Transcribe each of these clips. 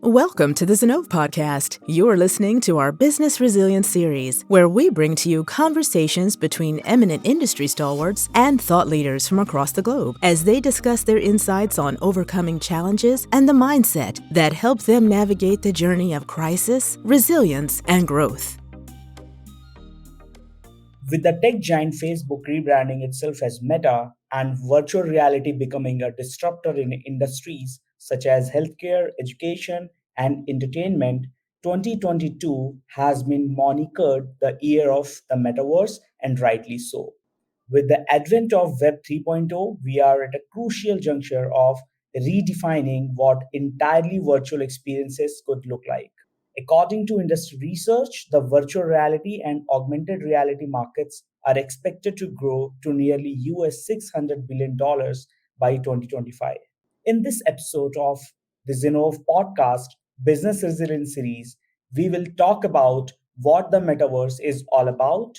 Welcome to the Zinnov podcast. You're listening to our Business Resiliencies Series, where we bring to you conversations between eminent industry stalwarts and thought leaders from across the globe as they discuss their insights on overcoming challenges and the mindset that help them navigate the journey of crisis, resilience, and growth. With the tech giant Facebook rebranding itself as Meta and virtual reality becoming a disruptor in industries such as healthcare, education, and entertainment, 2022 has been monikered the year of the metaverse, and rightly so. With the advent of Web 3.0, we are at a crucial juncture of redefining what entirely virtual experiences could look like. According to industry research, the virtual reality and augmented reality markets are expected to grow to nearly $600 billion by 2025. In this episode of the Zinnov podcast, Business Resilience Series, we will talk about what the metaverse is all about,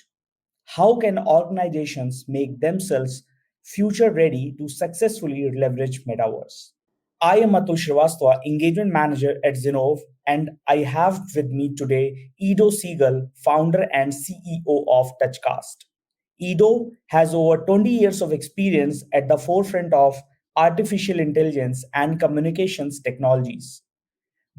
how can organizations make themselves future ready to successfully leverage metaverse. I am Atul Srivastava, Engagement Manager at Zinnov, and I have with me today Edo Segal, founder and CEO of Touchcast. Edo has over 20 years of experience at the forefront of artificial intelligence and communications technologies.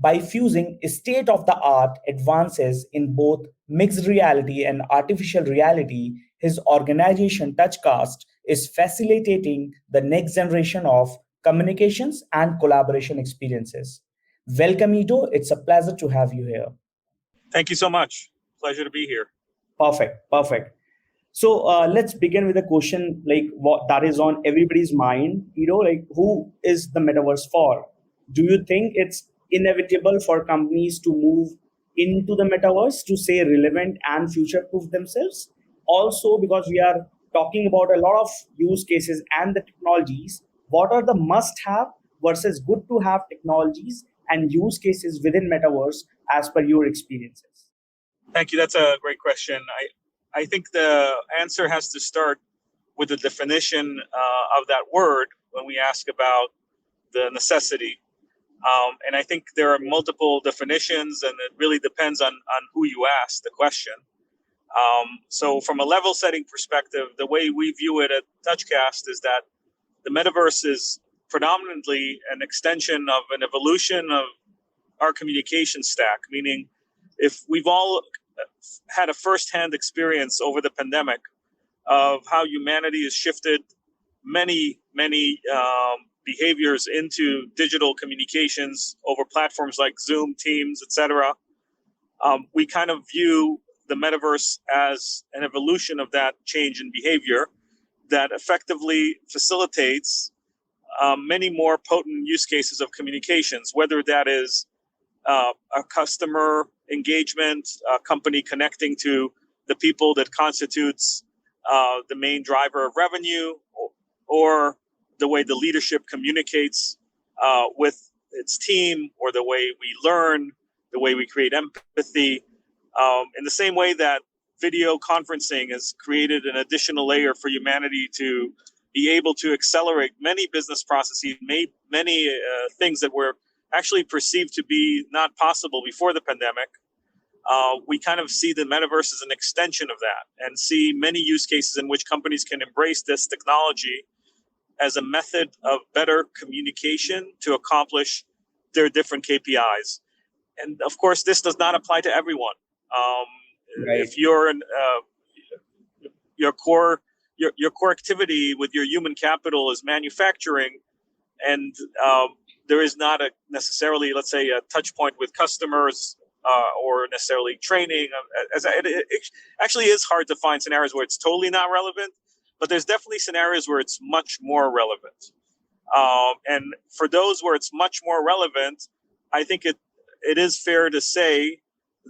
By fusing state of the art advances in both mixed reality and artificial reality, his organization Touchcast is facilitating the next generation of communications and collaboration experiences. Welcome, Edo. It's a pleasure to have you here. Thank you so much. Pleasure to be here. Perfect. So let's begin with a question like what that is on everybody's mind. Like who is the metaverse for? Do you think it's inevitable for companies to move into the metaverse to stay relevant and future proof themselves? Also, because we are talking about a lot of use cases and the technologies, what are the must have versus good to have technologies and use cases within metaverse as per your experiences? Thank you. That's a great question. I think the answer has to start with the definition of that word when we ask about the necessity. And I think there are multiple definitions, and it really depends on who you ask the question. So from a level setting perspective, the way we view it at Touchcast is that the metaverse is predominantly an extension of an evolution of our communication stack, meaning if we've all had a firsthand experience over the pandemic of how humanity has shifted many behaviors into digital communications over platforms like Zoom, Teams, etc. We kind of view the metaverse as an evolution of that change in behavior that effectively facilitates many more potent use cases of communications, whether that is a customer engagement, a company connecting to the people that constitutes the main driver of revenue, or the way the leadership communicates with its team, or the way we learn, the way we create empathy. In the same way that video conferencing has created an additional layer for humanity to be able to accelerate many business processes, many things that were actually perceived to be not possible before the pandemic. We kind of see the metaverse as an extension of that, and see many use cases in which companies can embrace this technology as a method of better communication to accomplish their different KPIs. And of course, this does not apply to everyone. Right. If you're your core activity with your human capital is manufacturing, and there is not necessarily, let's say, a touch point with customers or necessarily training. It actually is hard to find scenarios where it's totally not relevant, but there's definitely scenarios where it's much more relevant. And for those where it's much more relevant, I think it is fair to say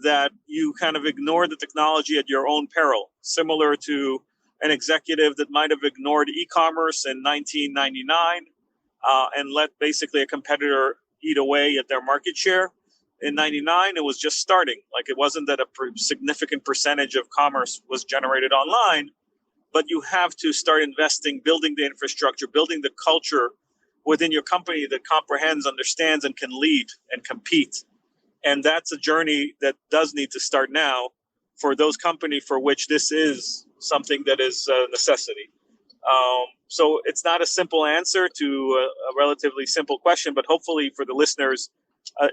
that you kind of ignore the technology at your own peril, similar to an executive that might have ignored e-commerce in 1999 and let basically a competitor eat away at their market share. In 99, it was just starting. Like, it wasn't that a significant percentage of commerce was generated online, but you have to start investing, building the infrastructure, building the culture within your company that comprehends, understands, and can lead and compete And that's a journey that does need to start now for those companies for which this is something that is a necessity. So it's not a simple answer to a relatively simple question, but hopefully for the listeners,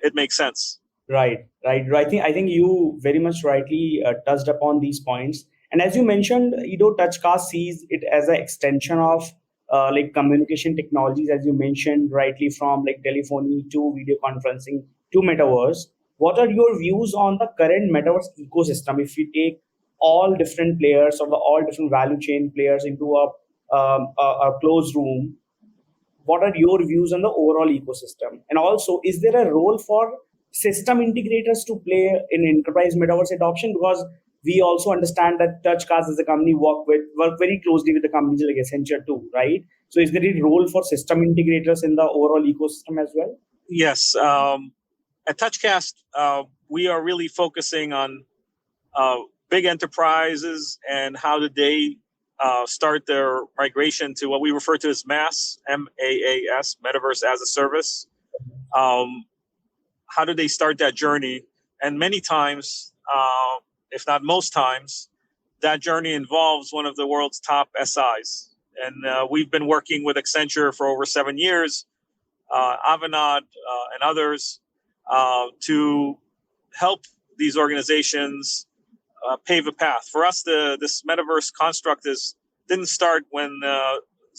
it makes sense. Right, right. I think you very much rightly touched upon these points. And as you mentioned, Edo Touchcast sees it as an extension of like communication technologies, as you mentioned rightly, from like telephony to video conferencing to metaverse. What are your views on the current metaverse ecosystem? If we take all different players or the all different value chain players into a closed room, what are your views on the overall ecosystem? And also, is there a role for system integrators to play in enterprise metaverse adoption? Because we also understand that Touchcast as a company work very closely with the companies like Accenture too, right? So is there a role for system integrators in the overall ecosystem as well? Yes. At Touchcast, we are really focusing on big enterprises and how did they start their migration to what we refer to as MaaS, MaaS, Metaverse as a Service. How do they start that journey? And many times, if not most times, that journey involves one of the world's top SIs. And we've been working with Accenture for over 7 years, Avanade, and others to help these organizations pave a path. For us, this metaverse construct didn't start when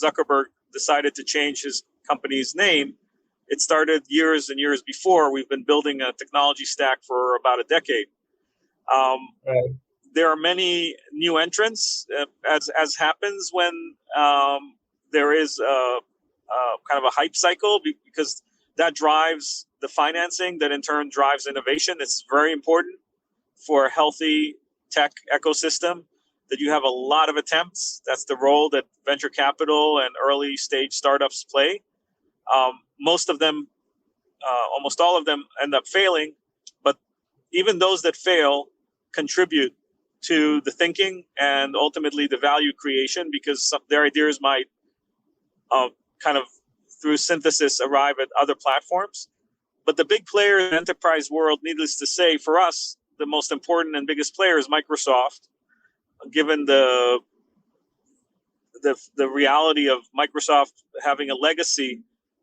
Zuckerberg decided to change his company's name. It started years and years before. We've been building a technology stack for about a decade. Right. There are many new entrants, as happens when there is kind of a hype cycle, because that drives the financing that in turn drives innovation. It's very important for a healthy tech ecosystem that you have a lot of attempts. That's the role that venture capital and early stage startups play. Most of them, almost all of them end up failing, but even those that fail contribute to the thinking and ultimately the value creation, because their ideas might kind of through synthesis arrive at other platforms. But the big player in the enterprise world, needless to say, for us, the most important and biggest player is Microsoft, given the reality of Microsoft having a legacy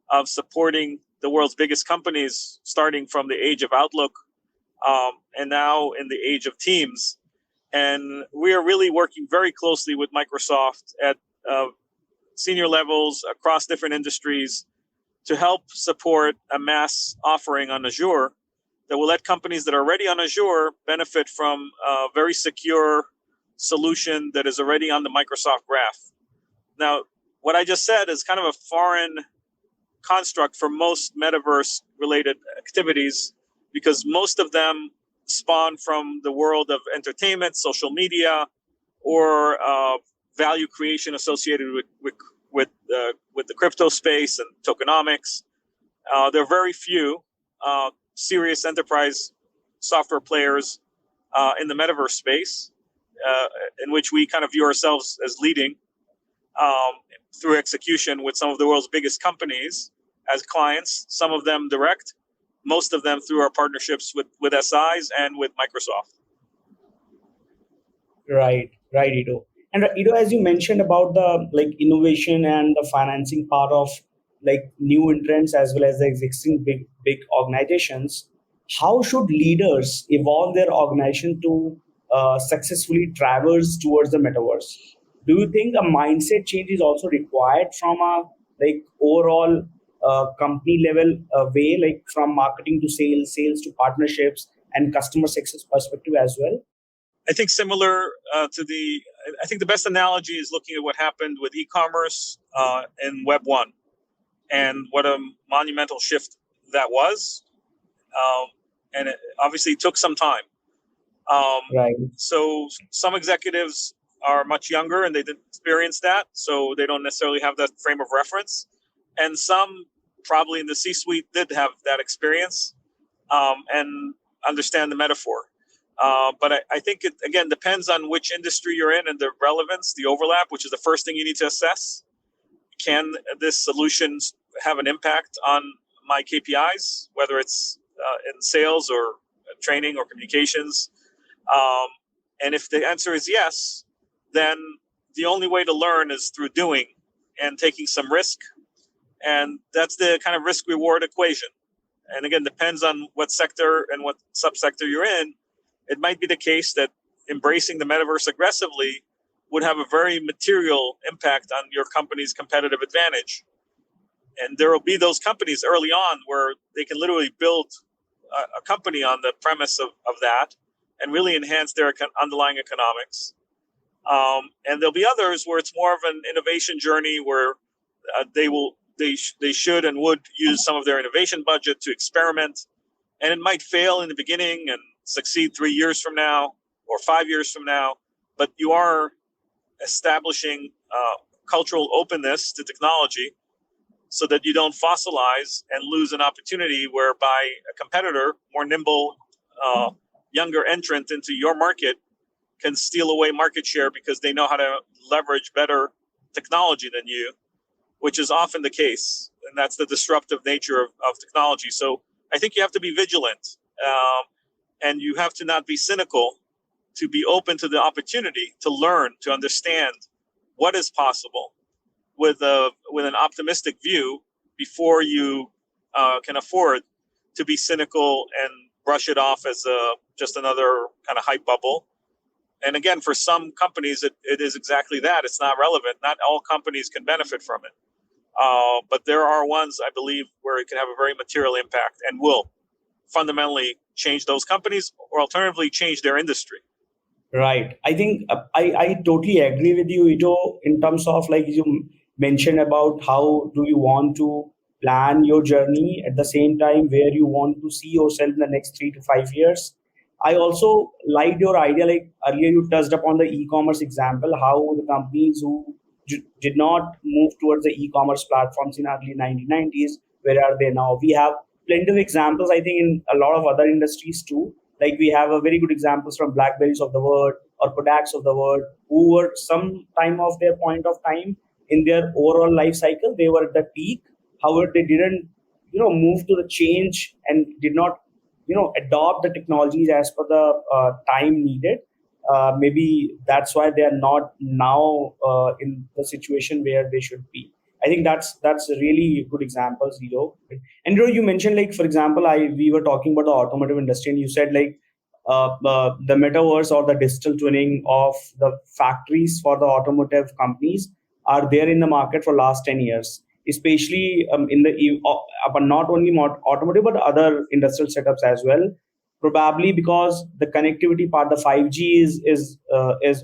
of supporting the world's biggest companies, starting from the age of Outlook and now in the age of Teams. And we are really working very closely with Microsoft at senior levels across different industries to help support a MaaS offering on Azure that will let companies that are already on Azure benefit from a very secure solution that is already on the Microsoft graph. Now, what I just said is kind of a foreign construct for most metaverse-related activities, because most of them spawn from the world of entertainment, social media, or value creation associated with the crypto space and tokenomics. There are very few serious enterprise software players in the metaverse space, in which we kind of view ourselves as leading through execution with some of the world's biggest companies as clients, some of them direct, most of them through our partnerships with SIs and with Microsoft. Right, right, Edo. And Edo, as you mentioned about the like innovation and the financing part of like new entrants as well as the existing big organizations, how should leaders evolve their organization to successfully traverse towards the metaverse? Do you think a mindset change is also required from a like overall company level way, like from marketing to sales, sales to partnerships and customer success perspective as well? I think similar I think the best analogy is looking at what happened with e-commerce in Web 1 and what a monumental shift that was. And it obviously took some time. Right. So some executives are much younger and they didn't experience that, so they don't necessarily have that frame of reference. And some probably in the C-suite did have that experience and understand the metaphor. But I think it, again, depends on which industry you're in and the relevance, the overlap, which is the first thing you need to assess. Can this solution have an impact on my KPIs, whether it's in sales or training or communications? And if the answer is yes, then the only way to learn is through doing and taking some risk. And that's the kind of risk reward equation. And again, depends on what sector and what subsector you're in. It might be the case that embracing the metaverse aggressively would have a very material impact on your company's competitive advantage. And there will be those companies early on where they can literally build a company on the premise of that and really enhance their underlying economics. And there'll be others where it's more of an innovation journey where they should and would use some of their innovation budget to experiment. And it might fail in the beginning and succeed 3 years from now or 5 years from now. But you are establishing cultural openness to technology so that you don't fossilize and lose an opportunity whereby a competitor, more nimble, younger entrant into your market can steal away market share because they know how to leverage better technology than you, which is often the case. And that's the disruptive nature of technology. So I think you have to be vigilant and you have to not be cynical, to be open to the opportunity to learn, to understand what is possible with an optimistic view before you can afford to be cynical and brush it off as just another kind of hype bubble. And again, for some companies, it is exactly that. It's not relevant. Not all companies can benefit from it. But there are ones, I believe, where it can have a very material impact and will fundamentally change those companies or alternatively change their industry. Right. I think I totally agree with you, Edo, in terms of like you mentioned about how do you want to plan your journey at the same time where you want to see yourself in the next 3 to 5 years. I also liked your idea, like earlier you touched upon the e-commerce example, how the companies who did not move towards the e-commerce platforms in early 1990s, where are they now? We have plenty of examples, I think, in a lot of other industries too. Like we have a very good examples from Blackberries of the world or Kodaks of the world, who were some time of their point of time in their overall life cycle, they were at the peak. However, they didn't, move to the change and did not, adopt the technologies as per the time needed. Maybe that's why they are not now in the situation where they should be. I think that's really good examples, Edo. And you mentioned, like, for example, we were talking about the automotive industry, and you said like the metaverse or the digital twinning of the factories for the automotive companies are there in the market for last 10 years, especially in the but not only automotive but other industrial setups as well. Probably because the connectivity part, the 5G is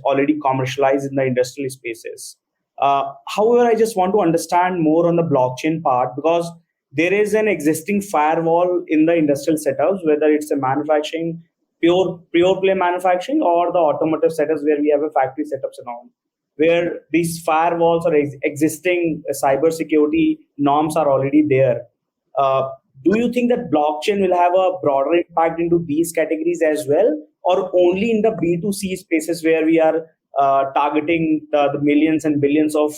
already commercialized in the industrial spaces. However, I just want to understand more on the blockchain part, because there is an existing firewall in the industrial setups, whether it's a manufacturing, pure play manufacturing, or the automotive setups where we have a factory setups and all, where these firewalls or existing cyber security norms are already there. Do you think that blockchain will have a broader impact into these categories as well, or only in the B2C spaces where we are targeting the millions and billions of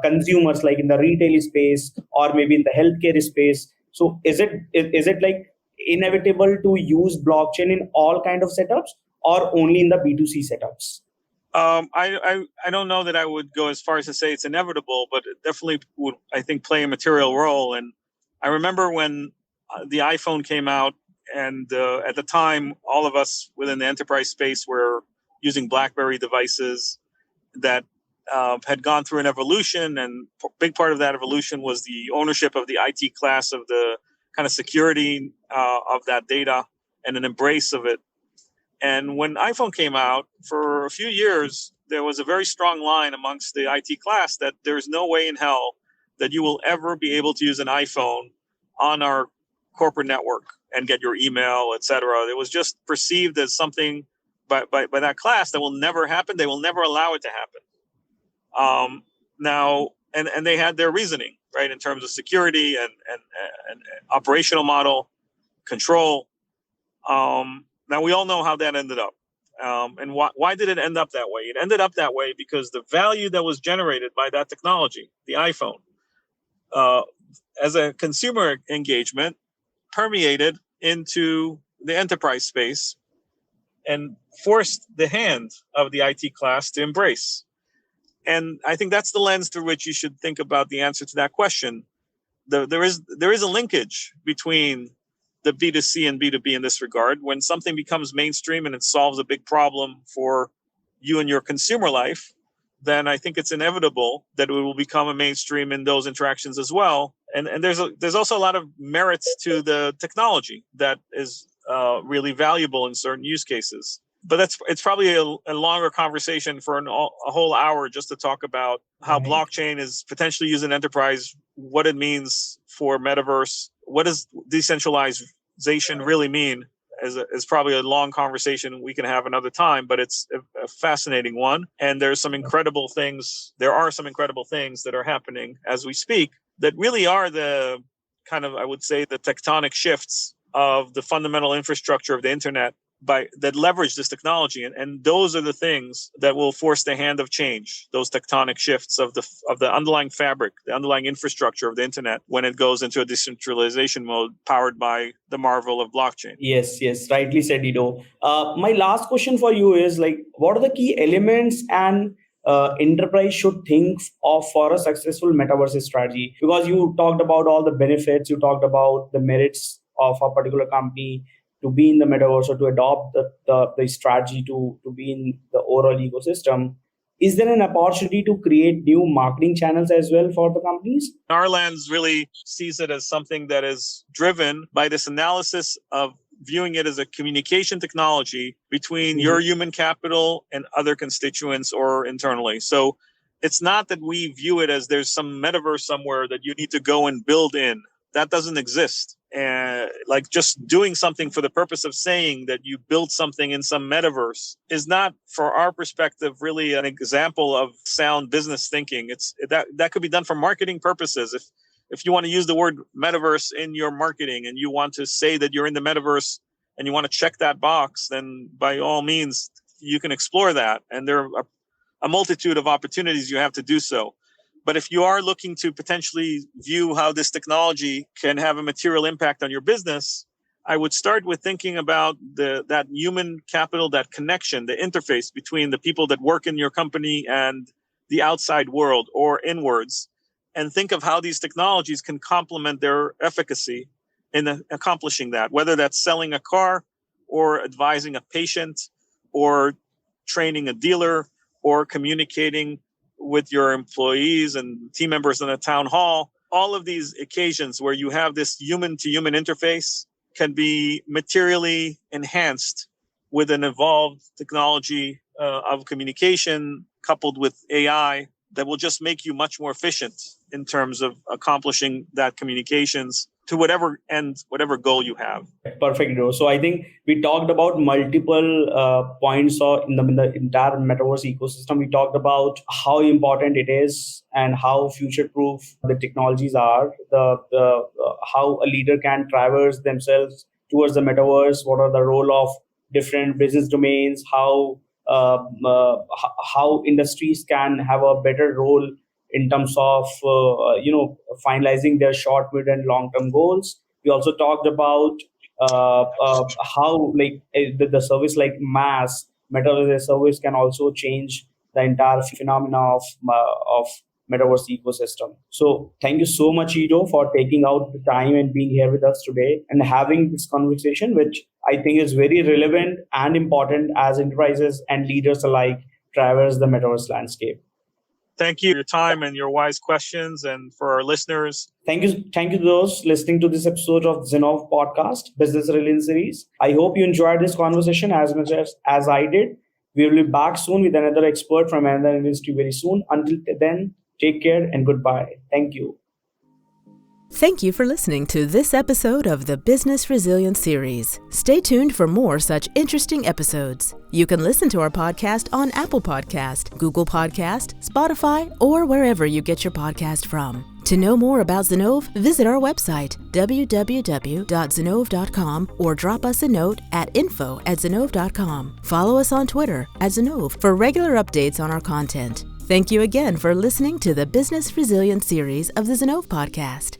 consumers, like in the retail space or maybe in the healthcare space? So is it like inevitable to use blockchain in all kind of setups or only in the B2C setups? I don't know that I would go as far as to say it's inevitable, but it definitely would, I think, play a material role. And I remember when the iPhone came out, and at the time, all of us within the enterprise space were using BlackBerry devices that had gone through an evolution, and a big part of that evolution was the ownership of the IT class of the kind of security of that data and an embrace of it. And when iPhone came out, for a few years, there was a very strong line amongst the IT class that there's no way in hell that you will ever be able to use an iPhone on our corporate network and get your email, etc. It was just perceived as something by that class that will never happen. They will never allow it to happen. Now, and they had their reasoning, right, in terms of security and operational model, control. Now, we all know how that ended up. And why did it end up that way? It ended up that way because the value that was generated by that technology, the iPhone, as a consumer engagement, permeated into the enterprise space and forced the hand of the IT class to embrace. And I think that's the lens through which you should think about the answer to that question. There is a linkage between the B2C and B2B in this regard. When something becomes mainstream and it solves a big problem for you and your consumer life, then I think it's inevitable that it will become a mainstream in those interactions as well. And there's also a lot of merits to the technology that is really valuable in certain use cases. But it's probably a longer conversation for a whole hour just to talk about how blockchain is potentially used in enterprise, what it means for metaverse, what does decentralization really mean, is probably a long conversation we can have another time, but it's a fascinating one. And there are some incredible things that are happening as we speak that really are the kind of, I would say, the tectonic shifts of the fundamental infrastructure of the internet that leverage this technology. And those are the things that will force the hand of change, those tectonic shifts of the underlying fabric, the underlying infrastructure of the internet when it goes into a decentralization mode powered by the marvel of blockchain. Yes, rightly said, Edo. My last question for you is what are the key elements and enterprise should think of for a successful metaverse strategy? Because you talked about all the benefits, you talked about the merits of a particular company to be in the metaverse or to adopt the strategy to be in the overall ecosystem. Is there an opportunity to create new marketing channels as well for the companies? Our lens really sees it as something that is driven by this analysis of viewing it as a communication technology between your human capital and other constituents or internally. So it's not that we view it as there's some metaverse somewhere that you need to go and build in. That doesn't exist. And just doing something for the purpose of saying that you built something in some metaverse is not, for our perspective, really an example of sound business thinking. It's that could be done for marketing purposes. If you want to use the word metaverse in your marketing and you want to say that you're in the metaverse and you want to check that box, then by all means, you can explore that. And there are a multitude of opportunities you have to do so. But if you are looking to potentially view how this technology can have a material impact on your business, I would start with thinking about that human capital, that connection, the interface between the people that work in your company and the outside world or inwards, and think of how these technologies can complement their efficacy in accomplishing that, whether that's selling a car or advising a patient or training a dealer or communicating with your employees and team members in a town hall. All of these occasions where you have this human-to-human interface can be materially enhanced with an evolved technology of communication coupled with AI that will just make you much more efficient in terms of accomplishing that communications to whatever end, whatever goal you have. Perfect, Edo. So I think we talked about multiple points in the entire metaverse ecosystem. We talked about how important it is and how future-proof the technologies are, how a leader can traverse themselves towards the metaverse, what are the role of different business domains, how industries can have a better role in terms of finalizing their short, mid, and long-term goals. We also talked about how the service like MaaS, Metaverse as a Service, can also change the entire phenomena of Metaverse ecosystem. So thank you so much, Edo, for taking out the time and being here with us today and having this conversation, which I think is very relevant and important as enterprises and leaders alike traverse the Metaverse landscape. Thank you for your time and your wise questions, and for our listeners. Thank you to those listening to this episode of Zinnov podcast, Business Resiliencies Series. I hope you enjoyed this conversation as much as I did. We will be back soon with another expert from another industry very soon. Until then, take care and goodbye. Thank you. Thank you for listening to this episode of the Business Resilience Series. Stay tuned for more such interesting episodes. You can listen to our podcast on Apple Podcast, Google Podcast, Spotify, or wherever you get your podcast from. To know more about Zinnov, visit our website, www.zinnov.com, or drop us a note at info@zinnov.com. Follow us on Twitter @Zinnov for regular updates on our content. Thank you again for listening to the Business Resilience Series of the Zinnov podcast.